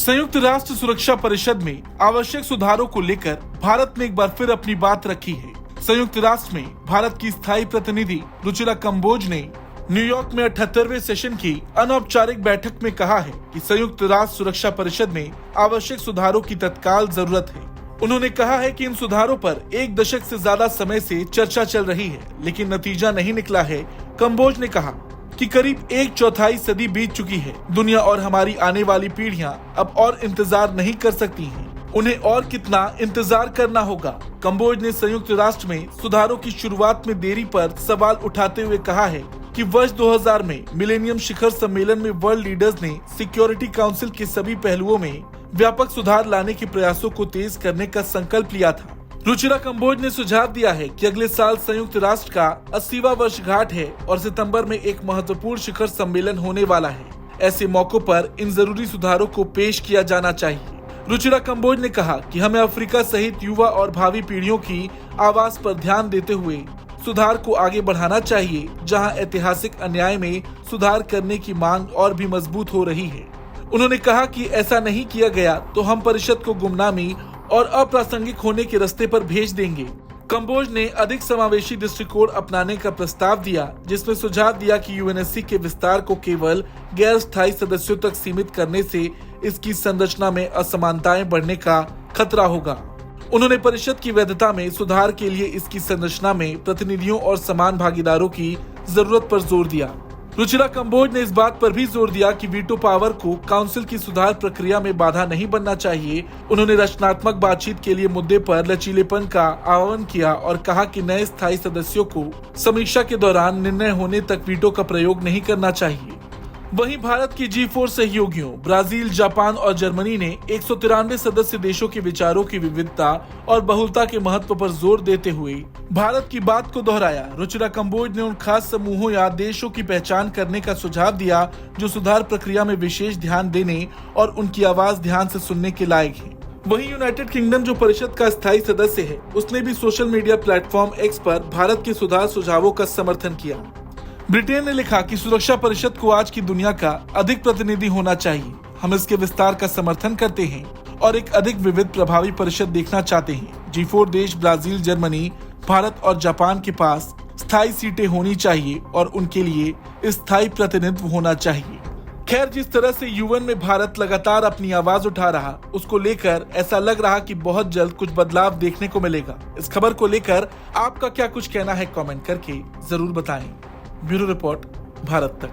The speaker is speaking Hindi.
संयुक्त राष्ट्र सुरक्षा परिषद में आवश्यक सुधारों को लेकर भारत ने एक बार फिर अपनी बात रखी है। संयुक्त राष्ट्र में भारत की स्थायी प्रतिनिधि रुचिरा कंबोज ने न्यूयॉर्क में 78वें सेशन की अनौपचारिक बैठक में कहा है कि संयुक्त राष्ट्र सुरक्षा परिषद में आवश्यक सुधारों की तत्काल जरूरत है। उन्होंने कहा है कि इन सुधारों पर एक दशक से ज्यादा समय से चर्चा चल रही है, लेकिन नतीजा नहीं निकला है। कंबोज ने कहा कि करीब 1/4 सदी बीत चुकी है। दुनिया और हमारी आने वाली पीढ़ियां अब और इंतजार नहीं कर सकती हैं। उन्हें और कितना इंतजार करना होगा। कंबोज ने संयुक्त राष्ट्र में सुधारों की शुरुआत में देरी पर सवाल उठाते हुए कहा है कि वर्ष 2000 में मिलेनियम शिखर सम्मेलन में वर्ल्ड लीडर्स ने सिक्योरिटी काउंसिल के सभी पहलुओं में व्यापक सुधार लाने के प्रयासों को तेज करने का संकल्प लिया था। रुचिरा कंबोज ने सुझाव दिया है कि अगले साल संयुक्त राष्ट्र का 80वां वर्षगांठ है और सितंबर में एक महत्वपूर्ण शिखर सम्मेलन होने वाला है। ऐसे मौकों पर इन जरूरी सुधारों को पेश किया जाना चाहिए। रुचिरा कंबोज ने कहा कि हमें अफ्रीका सहित युवा और भावी पीढ़ियों की आवाज पर ध्यान देते हुए सुधार को आगे बढ़ाना चाहिए, जहां ऐतिहासिक अन्याय में सुधार करने की मांग और भी मजबूत हो रही है। उन्होंने कहा कि ऐसा नहीं किया गया तो हम परिषद को गुमनामी और अप्रासंगिक होने के रास्ते पर भेज देंगे। कंबोज ने अधिक समावेशी दृष्टिकोण अपनाने का प्रस्ताव दिया, जिसमें सुझाव दिया कि यूएनएससी के विस्तार को केवल गैर स्थायी सदस्यों तक सीमित करने से इसकी संरचना में असमानताएं बढ़ने का खतरा होगा। उन्होंने परिषद की वैधता में सुधार के लिए इसकी संरचना में प्रतिनिधियों और समान भागीदारों की जरूरत पर जोर दिया। रुचिरा कंबोज ने इस बात पर भी जोर दिया कि वीटो पावर को काउंसिल की सुधार प्रक्रिया में बाधा नहीं बनना चाहिए। उन्होंने रचनात्मक बातचीत के लिए मुद्दे पर लचीलेपन का आह्वान किया और कहा कि नए स्थायी सदस्यों को समीक्षा के दौरान निर्णय होने तक वीटो का प्रयोग नहीं करना चाहिए। वहीं भारत की G4 सहयोगियों ब्राजील, जापान और जर्मनी ने 193 सदस्य देशों के विचारों की विविधता और बहुलता के महत्व पर जोर देते हुए भारत की बात को दोहराया। रुचिरा कंबोज ने उन खास समूहों या देशों की पहचान करने का सुझाव दिया जो सुधार प्रक्रिया में विशेष ध्यान देने और उनकी आवाज ध्यान से सुनने के लायक है। वहीं यूनाइटेड किंगडम जो परिषद का स्थायी सदस्य है, उसने भी सोशल मीडिया प्लेटफॉर्म X पर भारत के सुधार सुझावों का समर्थन किया। ब्रिटेन ने लिखा कि सुरक्षा परिषद को आज की दुनिया का अधिक प्रतिनिधि होना चाहिए। हम इसके विस्तार का समर्थन करते हैं और एक अधिक विविध प्रभावी परिषद देखना चाहते हैं। G4 देश ब्राजील, जर्मनी, भारत और जापान के पास स्थायी सीटें होनी चाहिए और उनके लिए स्थायी प्रतिनिधित्व होना चाहिए। खैर, जिस तरह से यूएन में भारत लगातार अपनी आवाज उठा रहा, उसको लेकर ऐसा लग रहा कि बहुत जल्द कुछ बदलाव देखने को मिलेगा। इस खबर को लेकर आपका क्या कुछ कहना है, कमेंट करके जरूर बताएं। ब्यूरो रिपोर्ट, भारत तक।